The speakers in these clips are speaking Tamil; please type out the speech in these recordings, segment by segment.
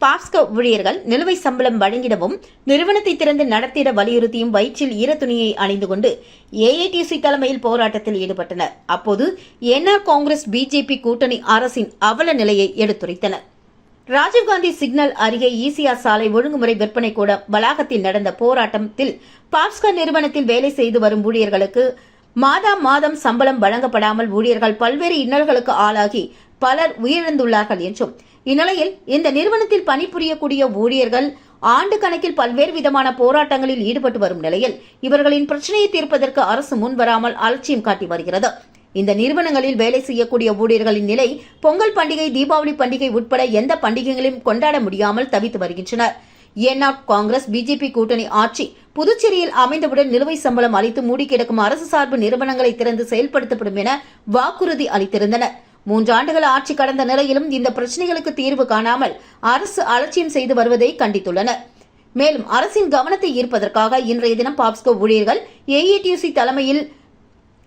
பாப்ஸ்கோ ஊழியர்கள் நிலுவை சம்பளம் வழங்கிடவும் நிறுவனத்தை திறந்து நடத்திட வலியுறுத்தியும் வயிற்றில் ஈரத்துணியை அணிந்து கொண்டு ஏஐடிசி தலைமையில் போராட்டத்தில் ஈடுபட்டனர். அப்போது என்ஆர் காங்கிரஸ் பிஜேபி கூட்டணி அரசின் அவல நிலையை எடுத்துரைத்தனர். ராஜீவ்காந்தி சிக்னல் அருகே ஈசிஆர் சாலை ஒழுங்குமுறை விற்பனை கூட வளாகத்தில் நடந்த போராட்டத்தில் பாப்ஸ்கோ நிறுவனத்தில் வேலை செய்து வரும் ஊழியர்களுக்கு மாதம் சம்பளம் வழங்கப்படாமல் ஊழியர்கள் பல்வேறு இன்னல்களுக்கு ஆளாகி பலர் உயிரிழந்துள்ளார்கள் என்றும், இந்நிலையில் இந்த நிறுவனத்தில் பணிபுரியக்கூடிய ஊழியர்கள் ஆண்டு கணக்கில் பல்வேறு விதமான போராட்டங்களில் ஈடுபட்டு வரும் நிலையில் இவர்களின் பிரச்சனையை தீர்ப்பதற்கு அரசு முன்வராமல் அலட்சியம் காட்டி வருகிறது. இந்த நிறுவனங்களில் வேலை செய்யக்கூடிய ஊழியர்களின் நிலை பொங்கல் பண்டிகை, தீபாவளி பண்டிகை உட்பட எந்த பண்டிகைகளையும் கொண்டாட முடியாமல் தவித்து வருகின்றனர். என்ஆர் காங்கிரஸ் பிஜேபி கூட்டணி ஆட்சி புதுச்சேரியில் அமைந்தவுடன் நிலுவை சம்பளம் அளித்து மூடி கிடக்கும் அரசு சார்பு நிறுவனங்களை திறந்து செயல்படுத்தப்படும் என வாக்குறுதி அளித்திருந்தனர். 3 ஆண்டுகள் ஆட்சி கடந்த நிலையிலும் இந்த பிரச்சனைகளுக்கு தீர்வு காணாமல் அரசு அலட்சியம் செய்து வருவதை கண்டித்துள்ளனர். மேலும் அரசின் கவனத்தை ஈர்ப்பதற்காக இன்றைய தினம் பாப்ஸ்கோ ஊழியர்கள் ஏஐடிசி தலைமையில்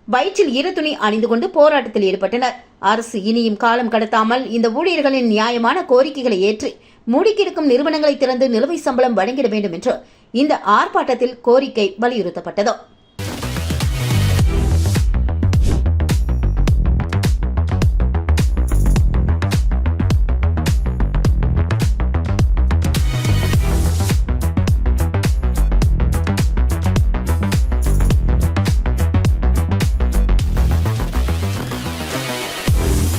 வயிற்றில் ஈரத்துணி அணிந்து கொண்டு போராட்டத்தில் ஈடுபட்டனர். அரசு இனியும் காலம் கடத்தாமல் இந்த ஊழியர்களின் நியாயமான கோரிக்கைகளை ஏற்றி மூடிக்கிடக்கும் நிறுவனங்களை திறந்து நிலுவை சம்பளம் வழங்கிட வேண்டும் என்று இந்த ஆர்ப்பாட்டத்தில் கோரிக்கை வலியுறுத்தப்பட்டது.